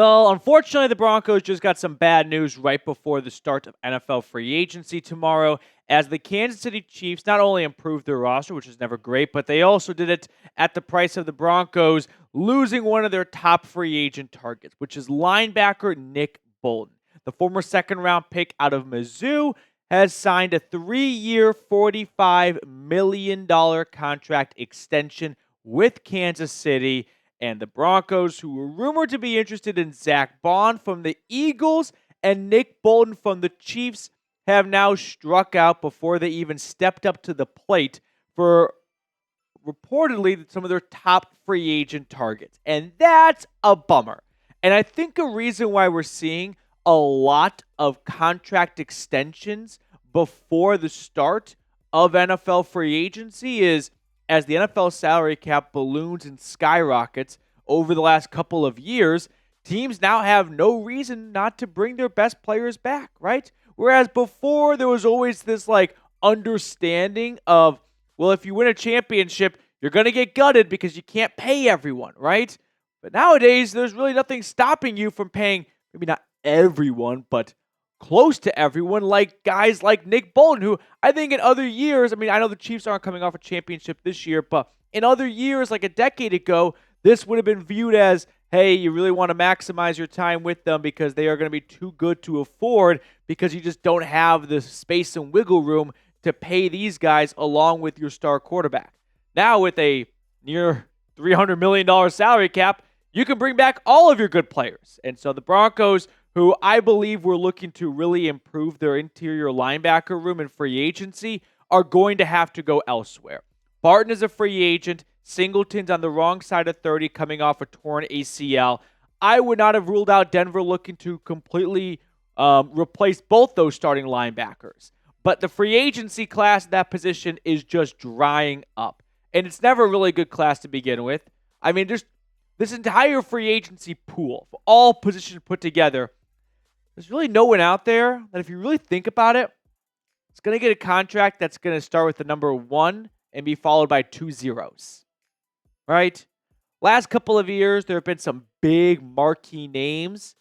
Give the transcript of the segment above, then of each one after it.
Well, unfortunately, the Broncos just got some bad news right before the start of NFL free agency tomorrow, as the Kansas City Chiefs not only improved their roster, which is never great, but they also did it at the price of the Broncos losing one of their top free agent targets, which is linebacker Nick Bolton. The former second-round pick out of Mizzou has signed a 3-year, $45 million contract extension with Kansas City. And the Broncos, who were rumored to be interested in Zack Baun from the Eagles and Nick Bolton from the Chiefs, have now struck out before they even stepped up to the plate for reportedly some of their top free agent targets. And that's a bummer. And I think a reason why we're seeing a lot of contract extensions before the start of NFL free agency is as the NFL salary cap balloons and skyrockets over the last couple of years, teams now have no reason not to bring their best players back, right? Whereas before, there was always this understanding of, well, if you win a championship, you're going to get gutted because you can't pay everyone, right? But nowadays, there's really nothing stopping you from paying, maybe not everyone, but close to everyone, like guys like Nick Bolton, who I think in other years, I know the Chiefs aren't coming off a championship this year, but in other years, like a decade ago, this would have been viewed as, hey, you really want to maximize your time with them because they are going to be too good to afford because you just don't have the space and wiggle room to pay these guys along with your star quarterback. Now with a near $300 million salary cap, you can bring back all of your good players. And so the Broncos, who I believe were looking to really improve their interior linebacker room in free agency, are going to have to go elsewhere. Barton is a free agent. Singleton's on the wrong side of 30 coming off a torn ACL. I would not have ruled out Denver looking to completely replace both those starting linebackers. But the free agency class at that position is just drying up. And it's never a really good class to begin with. Just this entire free agency pool, for all positions put together, there's really no one out there that if you really think about it, it's going to get a contract that's going to start with the number 1 and be followed by 2 zeros. Right? Last couple of years, there have been some big marquee names.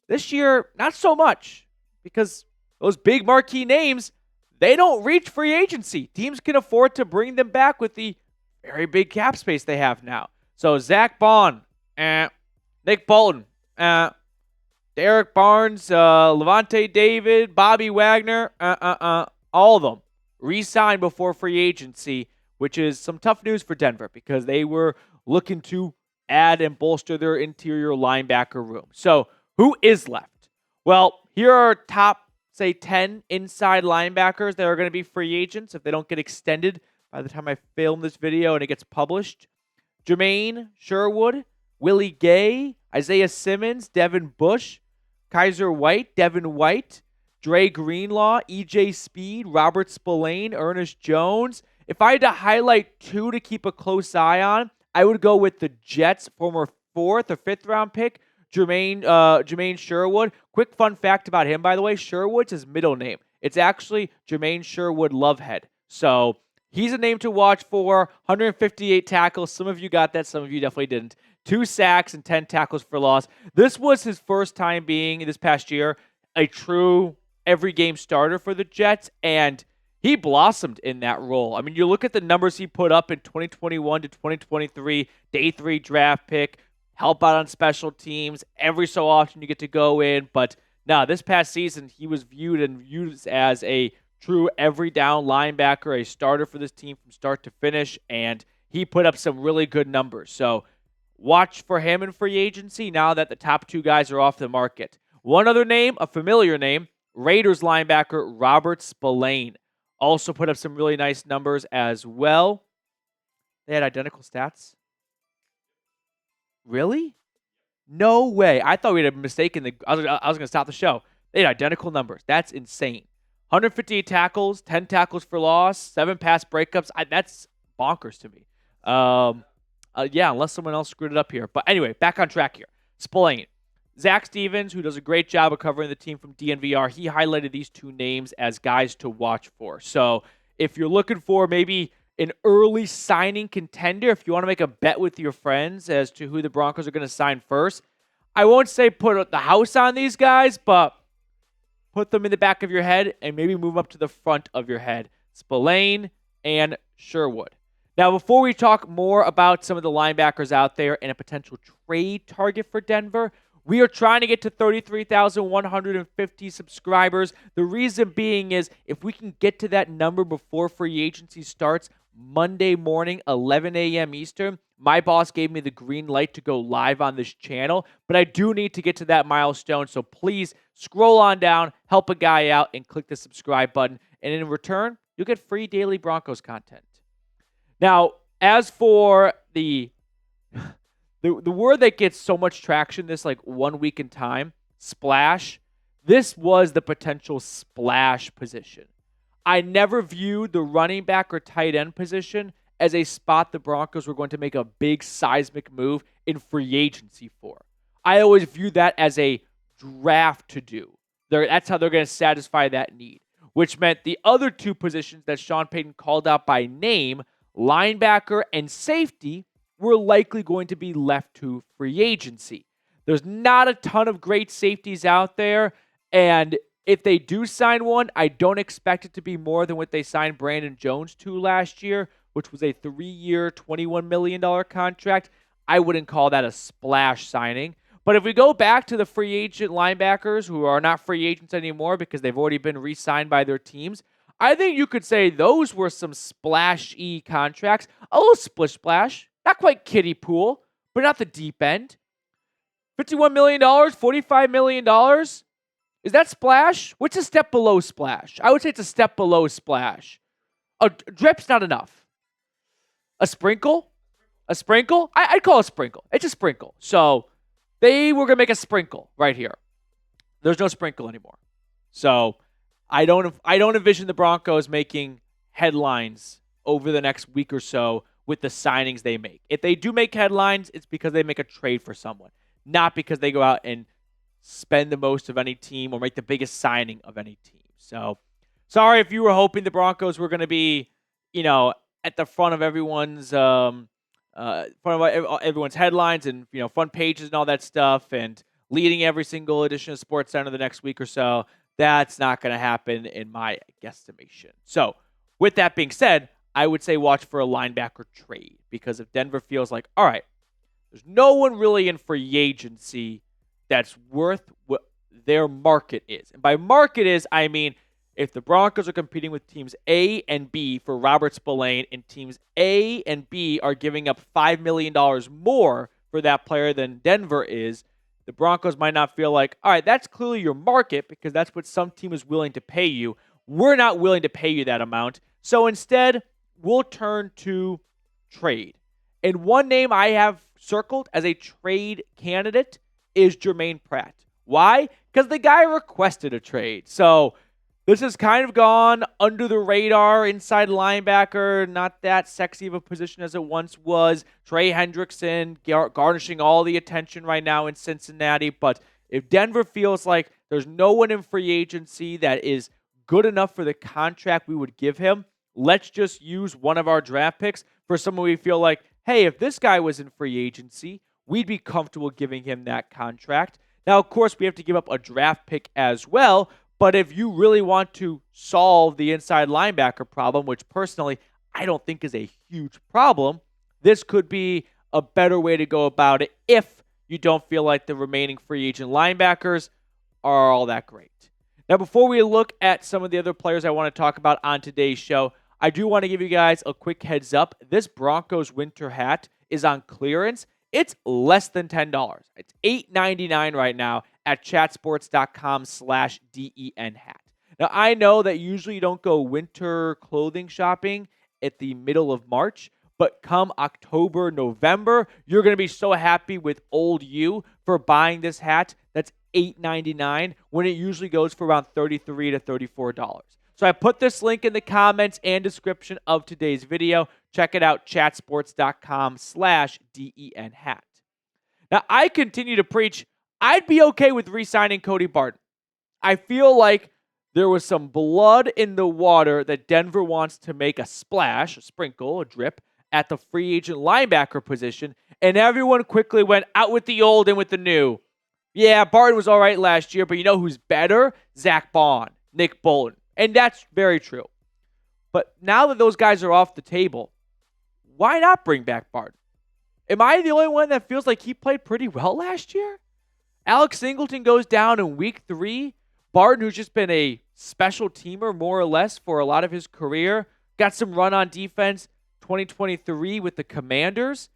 This year, not so much, because those big marquee names, they don't reach free agency. Teams can afford to bring them back with the very big cap space they have now. So Zack Baun, Nick Bolton, Derrick Barnes, Lavonte David, Bobby Wagner, all of them re-signed before free agency, which is some tough news for Denver because they were looking to add and bolster their interior linebacker room. So who is left? Well, here are top, say, 10 inside linebackers that are going to be free agents if they don't get extended by the time I film this video and it gets published. Jermaine Sherwood, Willie Gay, Isaiah Simmons, Devin Bush, Kaiser White, Devin White, Dre Greenlaw, EJ Speed, Robert Spillane, Ernest Jones. If I had to highlight 2 to keep a close eye on, I would go with the Jets' former 4th or 5th round pick, Jermaine Sherwood. Quick fun fact about him, by the way, Sherwood's his middle name. It's actually Jermaine Sherwood Lovehead. So he's a name to watch for. 158 tackles. Some of you got that. Some of you definitely didn't. 2 sacks and 10 tackles for loss. This was his first time being, this past year, a true every game starter for the Jets, and he blossomed in that role. You look at the numbers he put up in 2021 to 2023, day 3 draft pick, help out on special teams. Every so often you get to go in, but now this past season he was viewed as a true every down linebacker, a starter for this team from start to finish, and he put up some really good numbers. So watch for him in free agency now that the top 2 guys are off the market. One other name, a familiar name, Raiders linebacker Robert Spillane. Also put up some really nice numbers as well. They had identical stats. Really? No way. I thought we had a mistake in I was going to stop the show. They had identical numbers. That's insane. 158 tackles, 10 tackles for loss, 7 pass breakups. That's bonkers to me. Unless someone else screwed it up here. But anyway, back on track here. Spillane. Zach Stevens, who does a great job of covering the team from DNVR, he highlighted these 2 names as guys to watch for. So if you're looking for maybe an early signing contender, if you want to make a bet with your friends as to who the Broncos are going to sign first, I won't say put the house on these guys, but put them in the back of your head and maybe move up to the front of your head. Spillane and Sherwood. Now, before we talk more about some of the linebackers out there and a potential trade target for Denver, we are trying to get to 33,150 subscribers. The reason being is if we can get to that number before free agency starts Monday morning, 11 a.m. Eastern, my boss gave me the green light to go live on this channel, but I do need to get to that milestone. So please scroll on down, help a guy out, and click the subscribe button. And in return, you'll get free daily Broncos content. Now, as for the word that gets so much traction this like 1 week in time, splash, this was the potential splash position. I never viewed the running back or tight end position as a spot the Broncos were going to make a big seismic move in free agency for. I always viewed that as a draft to do. That's how they're going to satisfy that need, which meant the other two positions that Sean Payton called out by name, linebacker and safety, were likely going to be left to free agency. There's not a ton of great safeties out there, and if they do sign one, I don't expect it to be more than what they signed Brandon Jones to last year, which was a 3-year, $21 million contract. I wouldn't call that a splash signing. But if we go back to the free agent linebackers who are not free agents anymore because they've already been re-signed by their teams, I think you could say those were some splash-y contracts. A little splish-splash. Not quite kiddie pool, but not the deep end. $51 million, $45 million. Is that splash? What's a step below splash? I would say it's a step below splash. A drip's not enough. A sprinkle? A sprinkle? I'd call it a sprinkle. It's a sprinkle. So they were going to make a sprinkle right here. There's no sprinkle anymore. So I don't envision the Broncos making headlines over the next week or so with the signings they make. If they do make headlines, it's because they make a trade for someone, not because they go out and spend the most of any team or make the biggest signing of any team. So sorry if you were hoping the Broncos were going to be, at the front of everyone's headlines and front pages and all that stuff, and leading every single edition of SportsCenter the next week or so. That's not going to happen in my guesstimation. So with that being said, I would say watch for a linebacker trade, because if Denver feels like, all right, there's no one really in free agency that's worth what their market is. And by market is, I mean if the Broncos are competing with teams A and B for Robert Spillane, and teams A and B are giving up $5 million more for that player than Denver is, the Broncos might not feel like, all right, that's clearly your market because that's what some team is willing to pay you. We're not willing to pay you that amount. So instead, we'll turn to trade. And one name I have circled as a trade candidate is Jermaine Pratt. Why? Because the guy requested a trade. So this has kind of gone under the radar, inside linebacker, not that sexy of a position as it once was. Trey Hendrickson garnishing all the attention right now in Cincinnati. But if Denver feels like there's no one in free agency that is good enough for the contract we would give him, let's just use one of our draft picks for someone we feel like, hey, if this guy was in free agency, we'd be comfortable giving him that contract. Now, of course, we have to give up a draft pick as well, but if you really want to solve the inside linebacker problem, which personally I don't think is a huge problem, this could be a better way to go about it if you don't feel like the remaining free agent linebackers are all that great. Now, before we look at some of the other players I want to talk about on today's show, I do want to give you guys a quick heads up. This Broncos winter hat is on clearance. It's less than $10. It's $8.99 right now at chatsports.com/DEN hat. Now, I know that usually you don't go winter clothing shopping at the middle of March, but come October, November, you're going to be so happy with old you for buying this hat that's $8.99 when it usually goes for around $33 to $34. So I put this link in the comments and description of today's video. Check it out, chatsports.com/DEN hat. Now, I continue to preach I'd be okay with re-signing Cody Barton. I feel like there was some blood in the water that Denver wants to make a splash, a sprinkle, a drip at the free agent linebacker position, and everyone quickly went out with the old and with the new. Yeah, Barton was all right last year, but you know who's better? Zack Baun, Nick Bolton. And that's very true. But now that those guys are off the table, why not bring back Barton? Am I the only one that feels like he played pretty well last year? Alex Singleton goes down in week 3. Barton, who's just been a special teamer more or less for a lot of his career, got some run on defense 2023 with the Commanders,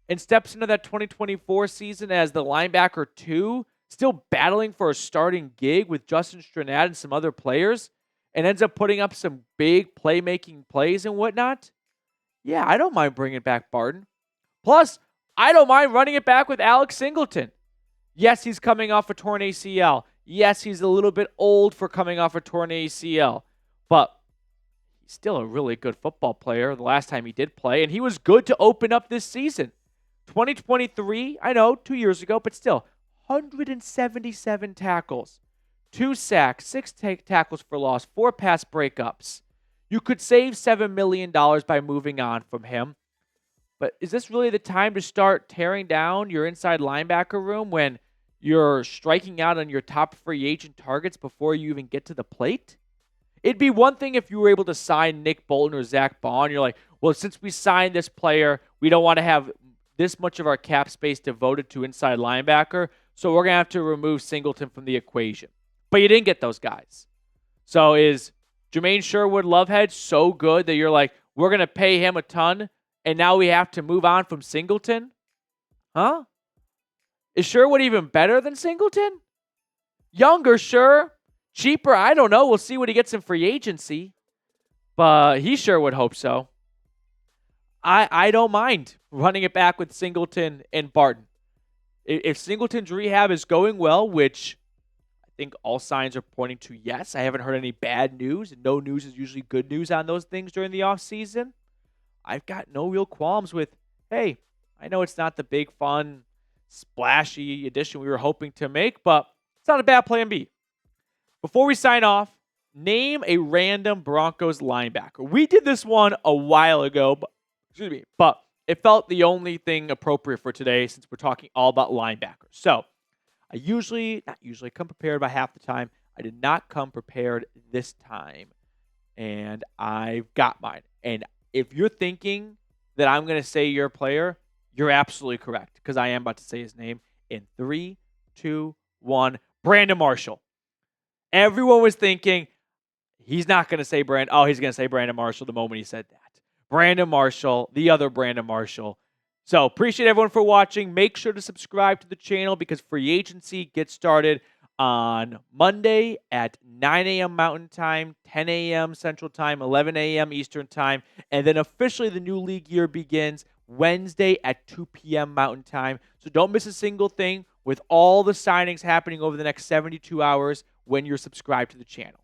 and steps into that 2024 season as the linebacker 2, still battling for a starting gig with Justin Stranad and some other players, and ends up putting up some big playmaking plays and whatnot. Yeah, I don't mind bringing back Barton. Plus, I don't mind running it back with Alex Singleton. Yes, he's coming off a torn ACL. Yes, he's a little bit old for coming off a torn ACL. But he's still a really good football player the last time he did play. And he was good to open up this season. 2023, I know, 2 years ago, but still, 177 tackles, 2 sacks, 6 tackles for loss, 4 pass breakups. You could save $7 million by moving on from him. But is this really the time to start tearing down your inside linebacker room when you're striking out on your top free agent targets before you even get to the plate? It'd be one thing if you were able to sign Nick Bolton or Zack Baun. You're like, well, since we signed this player, we don't want to have this much of our cap space devoted to inside linebacker, so we're going to have to remove Singleton from the equation. But you didn't get those guys. So is Jermaine Sherwood-Lovehead so good that you're like, we're going to pay him a ton, and now we have to move on from Singleton? Huh? Is Sherwood even better than Singleton? Younger, sure. Cheaper, I don't know. We'll see what he gets in free agency. But he sure would hope so. I don't mind running it back with Singleton and Barton. If Singleton's rehab is going well, which I think all signs are pointing to yes. I haven't heard any bad news, and no news is usually good news on those things during the offseason. I've got no real qualms with, hey, I know it's not the big, fun, splashy addition we were hoping to make, but it's not a bad plan B. Before we sign off, name a random Broncos linebacker. We did this one a while ago, but it felt the only thing appropriate for today since we're talking all about linebackers. So I not usually come prepared by half the time. I did not come prepared this time, and I've got mine. And if you're thinking that I'm going to say your player, you're absolutely correct, because I am about to say his name in 3, 2, 1. Brandon Marshall. Everyone was thinking he's not going to say he's going to say Brandon Marshall the moment he said that. Brandon Marshall, the other Brandon Marshall. So appreciate everyone for watching. Make sure to subscribe to the channel because free agency gets started on Monday at 9 a.m. Mountain Time, 10 a.m. Central Time, 11 a.m. Eastern Time. And then officially the new league year begins Wednesday at 2 p.m. Mountain Time. So don't miss a single thing with all the signings happening over the next 72 hours when you're subscribed to the channel.